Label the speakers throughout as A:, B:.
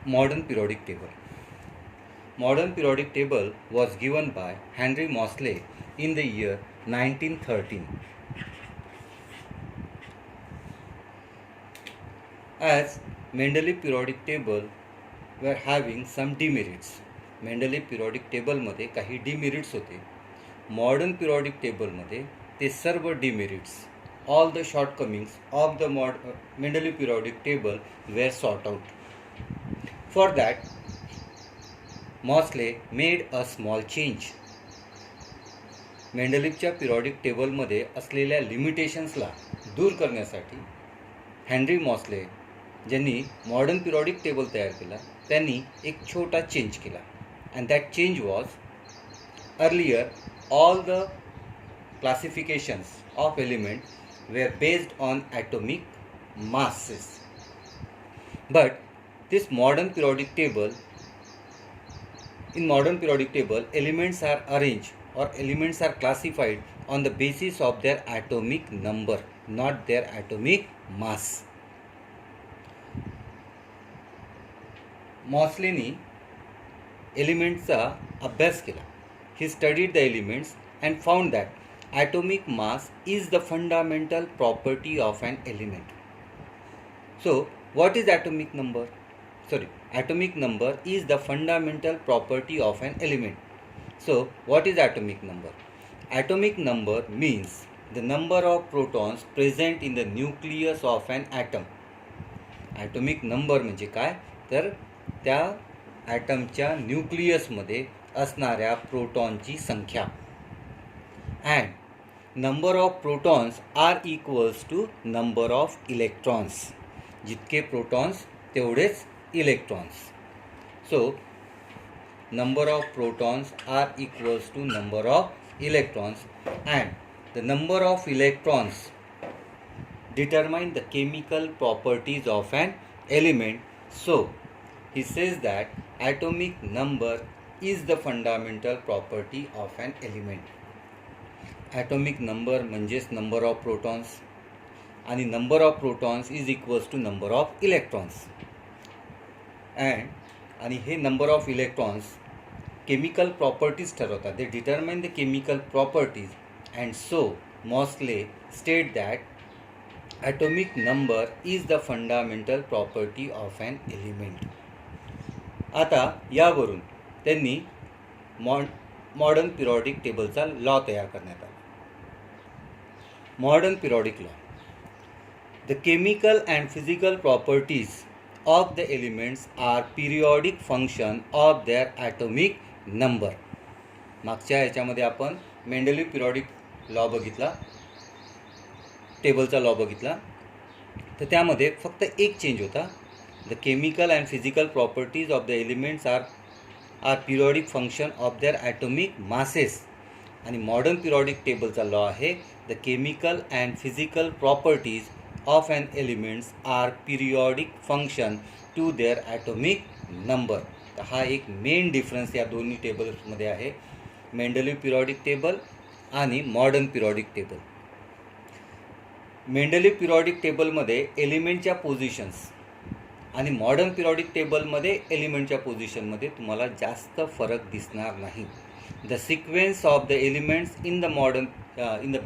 A: Modern periodic table. Modern periodic table was given by Henry Moseley in the year 1913. As Mendeleev periodic table were having some demerits. Mendeleev periodic table मध्ये काही demerits होते. Modern periodic table मध्ये ते सर्व demerits, all the shortcomings of the Mendeleev periodic table were sought out. For that, Moseley made a small change. मेंडलीवच्या periodic टेबलमध्ये असलेल्या लिमिटेशन्सला दूर करण्यासाठी हेनरी मॉस्ले ज्यांनी मॉडर्न पिरियॉडिक टेबल तयार केला त्यांनी एक छोटा चेंज केला. And that change was earlier all the classifications of element were based on atomic masses. But this modern periodic table, in modern periodic table, elements are arranged or elements are classified on the basis of their atomic number, not their atomic mass. मॉस्लेनी एलिमेंट्सचा अभ्यास केला. He studied the elements and found that atomic mass is the fundamental property of an element. So, what is atomic number? Atomic number is the fundamental property of an element. So, what is atomic number? Atomic number means the number of protons present in the nucleus of an atom. Atomic number म्हणजे काय तर त्या ॲटमच्या न्यूक्लियसमध्ये असणाऱ्या प्रोटॉनची संख्या. And number of protons are equals to number of electrons. जितके protons तेवढेच electrons. So number of protons are equals to number of electrons, and the number of electrons determine the chemical properties of an element. So he says that atomic number is the fundamental property of an element. Atomic number म्हणजेच number of protons आणि number of protons is equals to number of electrons. आणि हे number of electrons chemical properties ठरवतात. They determine the chemical properties. And so Moseley state that atomic number is the fundamental property of an element. आता यावरून त्यांनी modern periodic टेबलचा law तयार करण्यात आला. Modern periodic law. The chemical and physical properties of the elements are periodic function of their atomic number. मागच्या ह्याच्यामध्ये आपण मेंडलीव पिरियॉडिक लॉ बघितला, टेबलचा लॉ बघितला. तर त्यामध्ये फक्त एक चेंज होता. The chemical and physical properties of the elements are periodic function of their atomic masses. आणि मॉडर्न पिरियॉडिक टेबलचा लॉ आहे the chemical and physical properties of an elements are periodic function to their atomic number. तर हा एक main difference या दोन्ही टेबल्समध्ये आहे, Mendeleev periodic table आणि modern periodic table. Mendeleev periodic टेबलमध्ये एलिमेंटच्या पोझिशन्स आणि मॉडर्न पिरियॉडिक टेबलमध्ये एलिमेंटच्या पोझिशनमध्ये तुम्हाला जास्त फरक दिसणार नाही. The sequence of the elements in the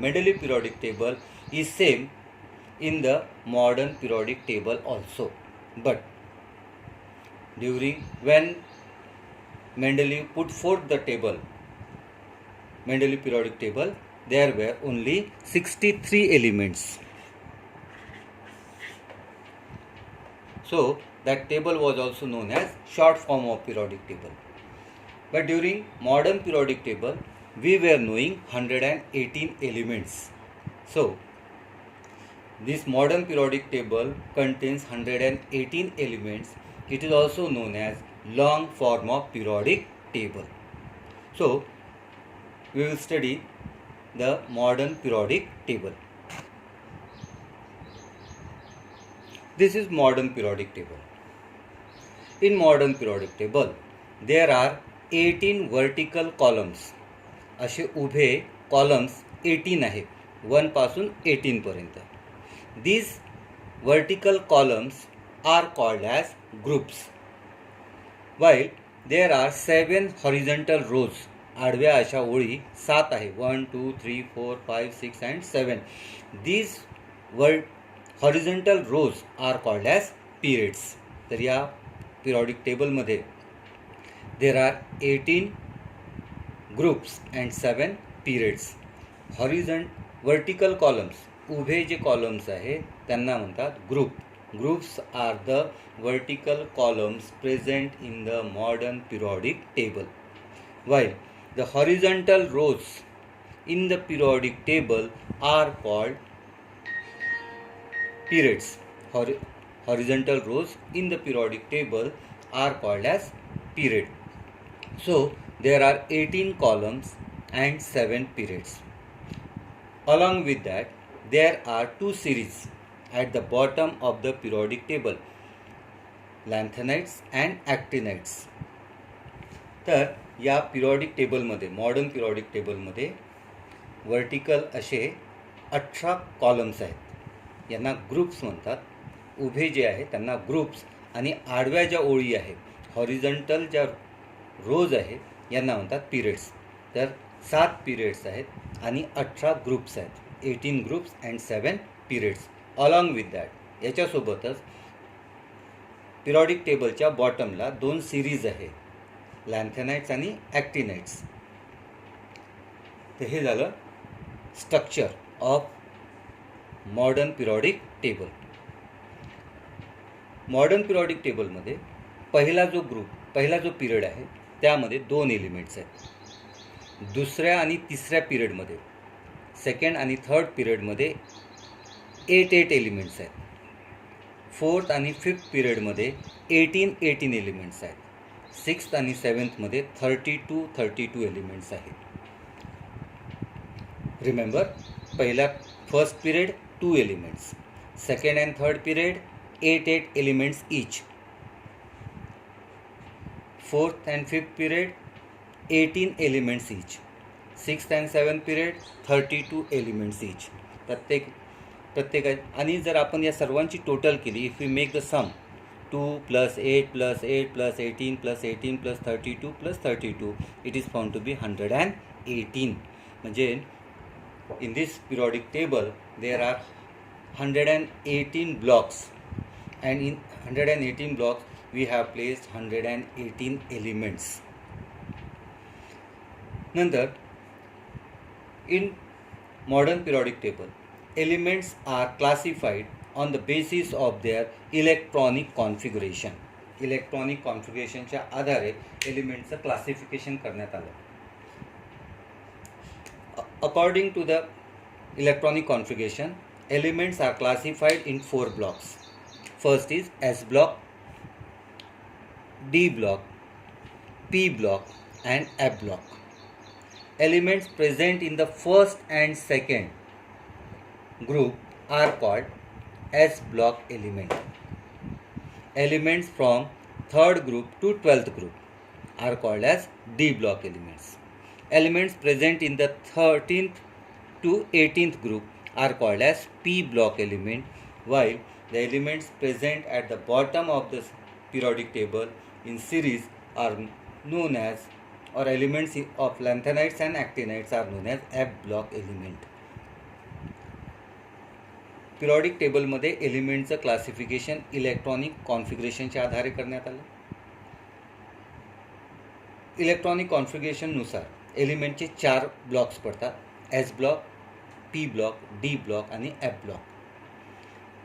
A: Mendeleev periodic table is same in the modern periodic table also. But when Mendeleev put forth the table, Mendeleev periodic table, there were only 63 elements. So that table was also known as short form of periodic table. But during modern periodic table we were knowing 118 elements. So this modern periodic table contains 118 elements. It is also known as long form of periodic table. So we will study the modern periodic table. This is modern periodic table. In modern periodic table there are 18 vertical columns. असे उभे columns 18 आहेत, 1 पासून 18 पर्यंत. These vertical columns are called as groups. while there are 7 horizontal rows. आडव्या अशा ओळी 7 आहे. 1 2 3 4 5 6 and 7. These horizontal rows are called as periods. तर या पिरियडिक टेबलमध्ये there are 18 groups and 7 periods. Vertical columns, उभे जे कॉलम्स आहेत त्यांना म्हणतात group. Groups are the vertical columns present in the modern periodic table, while the horizontal rows in the periodic table are called periods. Horizontal rows in the periodic table are called as period. So there are 18 columns and 7 periods. Along with that, there are 2 series at the bottom of the periodic table, lanthanides and actinides. तर या periodic टेबलमध्ये, modern periodic टेबलमध्ये vertical असे 18 columns आहेत. यांना groups म्हणतात. उभे जे आहे त्यांना ग्रुप्स आणि आडव्या ज्या ओळी आहेत, हॉरिझॉन्टल ज्या रोज आहेत यांना म्हणतात पिरियड्स. तर 7 पिरियड्स आहेत आणि 18 ग्रुप्स आहेत. 18 groups and 7 periods. Along with that, याच्यासोबतच पिरियडिक टेबलच्या बॉटमला 2 सिरीज आहे, लॅन्थेनाइट्स आणि ॲक्टिनाइट्स. तर हे झालं structure of modern periodic table. Modern periodic टेबलमध्ये पहिला जो पिरियड आहे त्यामध्ये 2 एलिमेंट्स आहेत. दुसऱ्या आणि तिसऱ्या पिरियडमध्ये, सेकंड आणि थर्ड पिरियडमध्ये 8 एलिमेंट्स आहेत. फोर्थ आणि फिफ्थ पिरियडमध्ये 18 एलिमेंट्स आहेत. सिक्स्थ आणि सेवन्थमध्ये 32 एलिमेंट्स आहेत. रिमेंबर, पहिला first period 2 elements, second and third period 8 elements each. Fourth and fifth period 18 elements each. Sixth and seventh period 32 elements each. प्रत्येक आणि जर आपण या सर्वांची टोटल केली, if we make the sum 2 + 8 + 8 + 18 + 18 + 32 + 32, it is found to be 118. म्हणजे in this periodic table there are 118 blocks, and in 118 blocks we have placed 118 elements. नंतर in modern periodic table, elements are classified on the basis of their electronic configuration. Electronic कॉन्फिगरेशनच्या आधारे एलिमेंटचं classification करण्यात आलं. According to the electronic configuration, elements are classified in 4 blocks. First is S block, D block, P block and F block. Elements present in the first and second group are called S block element. Elements from third group to 12th group are called as D block elements. Elements present in the 13th to 18th group are called as P block element, while the elements present at the bottom of the periodic table in series are known as, or elements of lanthanides and actinides are known as F block element. Periodic टेबलमध्ये एलिमेंटचं classification electronic कॉन्फिगरेशनच्या आधारे करण्यात आलं. Electronic कॉन्फिगरेशननुसार एलिमेंटचे 4 blocks पडतात, S block, P block, D block आणि F block.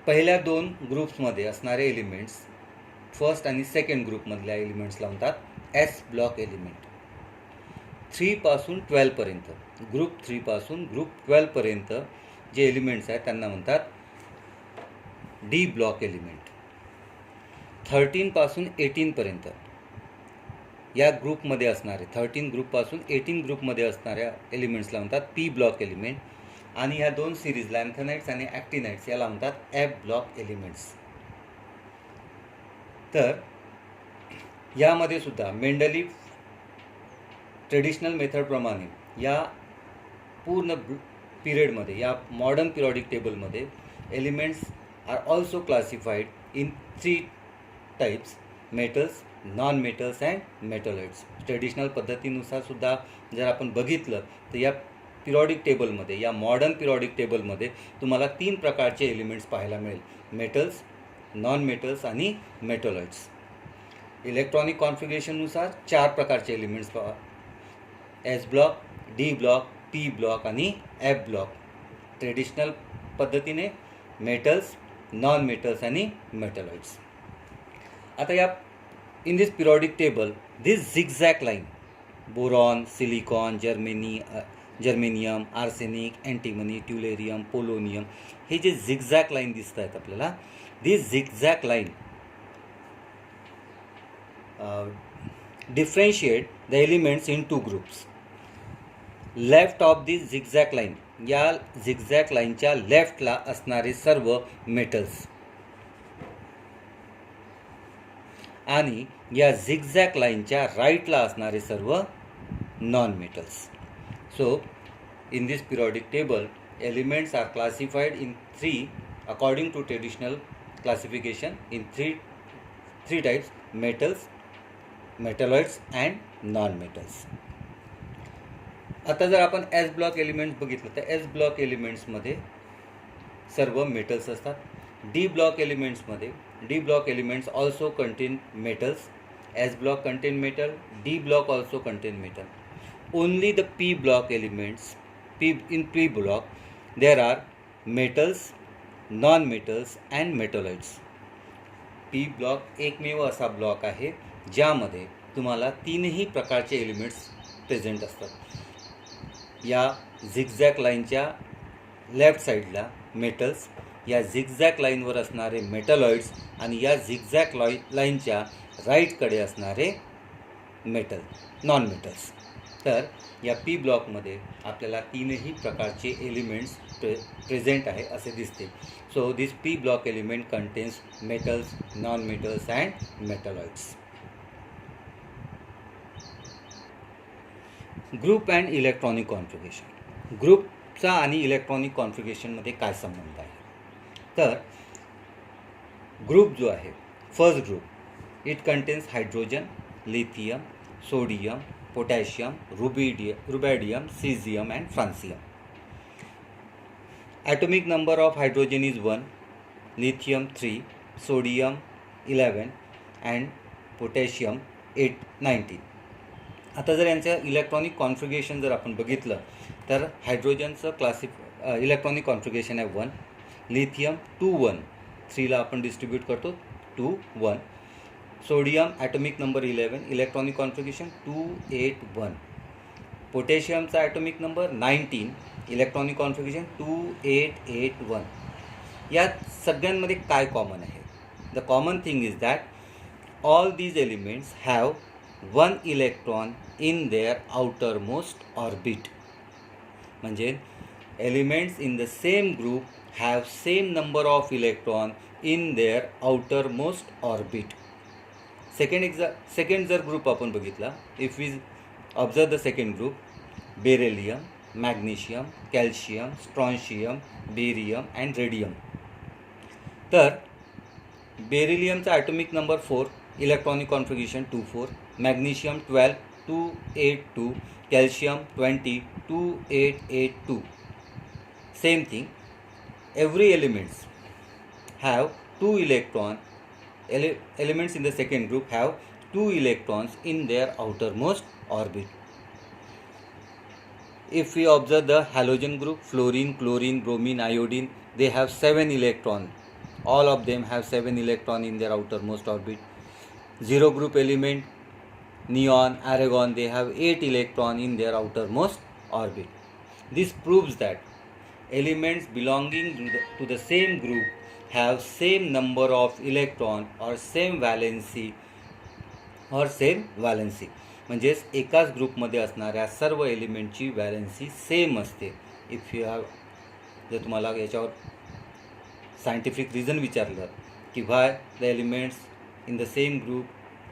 A: पहिल्या 2 ग्रुप्समध्ये असणारे एलिमेंट्स फर्स्ट आणि सेकंड ग्रुपमधल्या एलिमेंट्सला म्हणतात एस ब्लॉक एलिमेंट. 3 पासून 12 पर्यंत, ग्रुप 3 पासून ग्रुप 12 पर्यंत जे एलिमेंट्स आहेत त्यांना म्हणतात डी ब्लॉक एलिमेंट. 13 पासून 18 पर्यंत या ग्रुपमध्ये असणारे, 13 ग्रुपपासून 18 ग्रुपमध्ये असणाऱ्या एलिमेंट्सला म्हणतात पी ब्लॉक एलिमेंट. आणि ह्या 2 सिरीज लॅन्थनाइट्स आणि ॲक्टिनाइट्स याला म्हणतात एफ ब्लॉक एलिमेंट्स. तर यामध्ये सुद्धा मेंडली ट्रेडिशनल मेथडप्रमाणे या पूर्ण पिरियडमध्ये, या मॉडर्न पिरियडिक टेबलमध्ये elements are also classified in 3 types: metals, non metals and metalloids. Traditional पद्धतीनुसार सुद्धा जर आपण बघितलं तर या पिरियॉडिक टेबलमध्ये, या मॉडर्न पिरियॉडिक टेबलमध्ये तुम्हाला 3 प्रकारचे एलिमेंट्स पाहायला मिळेल, मेटल्स, नॉन मेटल्स आणि मेटॉलॉइड्स. इलेक्ट्रॉनिक कॉन्फिगरेशननुसार 4 प्रकारचे एलिमेंट्स पहा, S block, D block, P block आणि एफ ब्लॉक. ट्रेडिशनल पद्धतीने मेटल्स, नॉन मेटल्स आणि मेटॉलॉइड्स. आता या in this periodic table this zigzag line, boron, silicon, germanium, arsenic, antimony, tellurium, polonium, हे जे झिगझॅग लाईन दिसत आहेत आपल्याला, this zigzag line differentiate the elements in 2 groups. Left of this zigzag line, या zigzag लाईनच्या लेफ्टला असणारे सर्व मेटल्स आणि या zigzag लाईनच्या राईटला असणारे सर्व non metals. So in this periodic table elements are classified in 3 according to traditional classification in 3 types: metals, metalloids and non metals. आता जर आपण एस ब्लॉक एलिमेंट्स बघितलं तर एस ब्लॉक एलिमेंट्समध्ये सर्व मेटल्स असतात. D block elements also content metals. S block content metal, D block also content metal. Only the P block elements, in P block there are metals, non metals and metalloids. P block एकमेव असा block आहे ज्यामध्ये तुम्हाला 3ही प्रकारचे elements present असतात. या zigzag लाईनच्या left साईडला मेटल्स, या झिगझॅग लाईनवर असणारे मेटॉलॉइड्स आणि या झिगझॅग लाईनच्या राईटकडे असणारे नॉन मेटल्स. तर या पी ब्लॉकमध्ये आपल्याला 3ही प्रकारचे एलिमेंट्स प्रेझेंट आहे असे दिसते. So this P block element contains metals, non metals and metalloids. Group and electronic configuration. ग्रुपचा आणि इलेक्ट्रॉनिक कॉन्फिगरेशनमध्ये काय संबंध आहे? तर ग्रुप जो आहे, first group, it contains hydrogen, lithium, sodium, potassium, rubidium, caesium and francium. Atomic number of hydrogen is 1, lithium 3, sodium 11 and potassium 19. आता जर यांचं इलेक्ट्रॉनिक कॉन्फिगरेशन जर आपण बघितलं तर हायड्रोजनचं इलेक्ट्रॉनिक कॉन्फिगरेशन आहे 1, लिथियम 2 1, 3ला आपण डिस्ट्रीब्यूट करतो 2 1. Sodium atomic number 11, electronic configuration 2 8 1. पोटॅशियमचा ॲटॉमिक नंबर 19, इलेक्ट्रॉनिक कॉन्फिगरेशन 2 8 8 1. या सगळ्यांमध्ये काय कॉमन आहे? The common thing is that all these elements have 1 electron in their outermost orbit. म्हणजे elements in the same group have same number of electron in their outermost orbit. Second जर group आपण बघितला, if we observe the second group, beryllium, magnesium, calcium, strontium, barium and radium. तर बेरिलियमचा atomic number 4, electronic configuration 2 4, magnesium 12 2 8 2, calcium 20 2 8 8 2. Same thing, every elements have 2 electron. Elements in the second group have 2 electrons in their outermost orbit. If we observe the halogen group, fluorine, chlorine, bromine, iodine, they have 7 electrons. All of them have 7 electrons in their outermost orbit. Zero group element, neon, argon, they have 8 electrons in their outermost orbit. This proves that elements belonging to the same group have same number of electron or same valency. म्हणजेच एकाच ग्रुपमध्ये असणाऱ्या सर्व एलिमेंटची valency same असते. If you have, जर तुम्हाला याच्यावर सायंटिफिक रिझन विचारलं की why the elements in the same group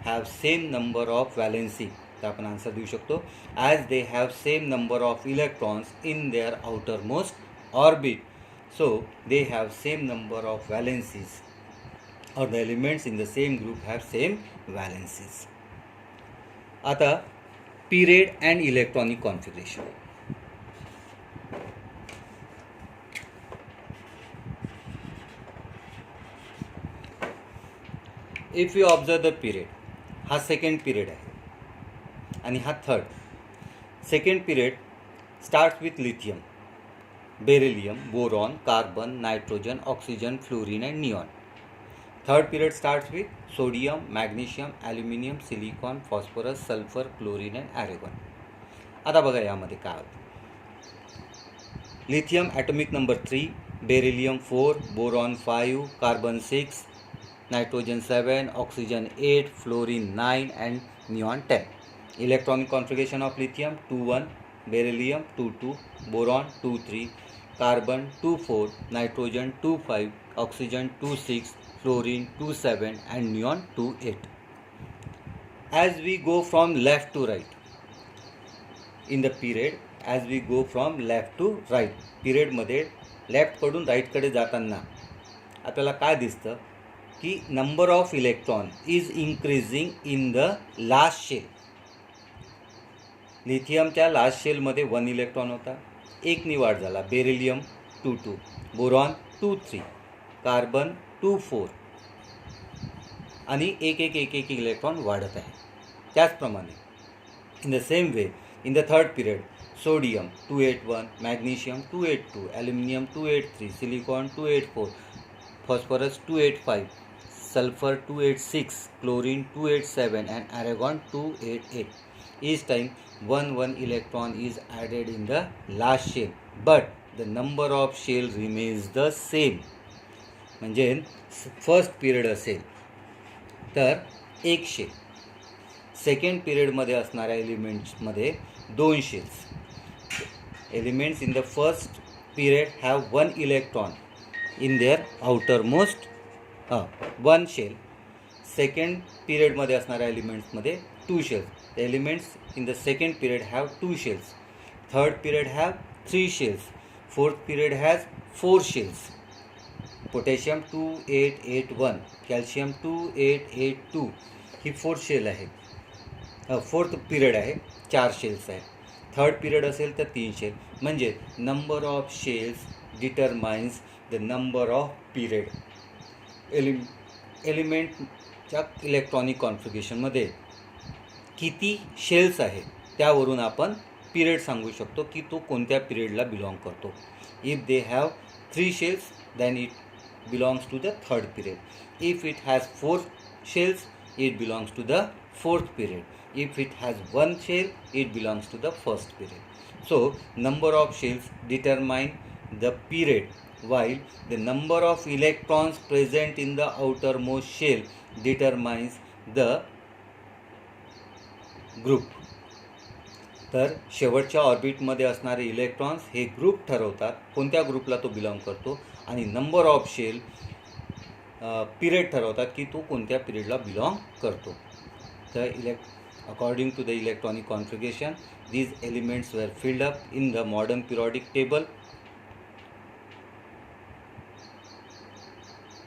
A: have same number of valency, तर आपण आन्सर देऊ शकतो as they have same number of electrons in their outermost orbit, so they have same number of valencies. or the elements in the same group have same valencies. आता period and electronic configuration. If you observe the period, हा second period आहे आणि हा third. Second period starts with lithium, beryllium, boron, carbon, nitrogen, oxygen, fluorine and neon. Third period starts with sodium, magnesium, aluminium, silicon, phosphorus, sulphur, chlorine and argon. आता बघा यामध्ये काय होतं. Lithium atomic number 3, beryllium 4, boron 5, carbon 6, nitrogen 7, oxygen 8, fluorine 9 and neon 10. Electronic configuration of lithium 2,1, beryllium 2,2, boron 2,3, carbon 2,4, nitrogen 2,5, oxygen 2,6, fluorine 2,7 and neon 2,8. As we go from left to right in the period, as we go from left to right, period मध्ये left कडून right कडे जाताना आपल्याला काय दिसतं की number of electron is increasing in the last shell. लिथियमच्या last शेलमध्ये 1 इलेक्ट्रॉन होता, एकनी वाढ झाला. बेरिलियम 2,2, बोरॉन 2,3, कार्बन 2,4 आणि एक इलेक्ट्रॉन वाढत आहे. त्याचप्रमाणे in the same way in the third period sodium 281, magnesium 282, aluminium 283, silicon 284, phosphorus 285, sulfur 286, chlorine 287 and argon 288. Each time one electron is added in the last shell, but the number of shell remains the same. म्हणजे first period असेल तर एक shell, second पिरियडमध्ये असणाऱ्या एलिमेंट्समध्ये 2 shells. Elements in the first period have 1 electron in their outermost 1 shell. Second पिरियडमध्ये असणाऱ्या एलिमेंट्समध्ये 2 shells. The elements in the second period have 2 shells. Third period have 3 shells. Fourth period has 4 shells. Potassium 2881, calcium 2882 he 4th shell आहे. Fourth period आहे, 4 shells आहे. Third period असेल तर 3 shell. म्हणजे number of shells determines the number of period. एलिमेंटच्या electronic कॉन्फिगरेशनमध्ये किती shells आहे त्यावरून आपण पिरियड सांगू शकतो की तो कोणत्या पिरियडला बिलॉंग करतो. If they have 3 shells then it belongs to the third period. If it has 4 shells it belongs to the fourth period. If it has 1 shell it belongs to the first period. So number of shells determine the period, while the number of electrons present in the outermost shell determines the group. तर शेवटच्या ऑर्बिटमध्ये असणारे electrons हे group ठरवतात कोणत्या ग्रुपला तो belong करतो, आणि नंबर ऑफ शेल पिरियड ठरवतात की तो कोणत्या पिरियडला बिलॉंग करतो. तर according to the electronic configuration, these elements were filled up in the modern periodic table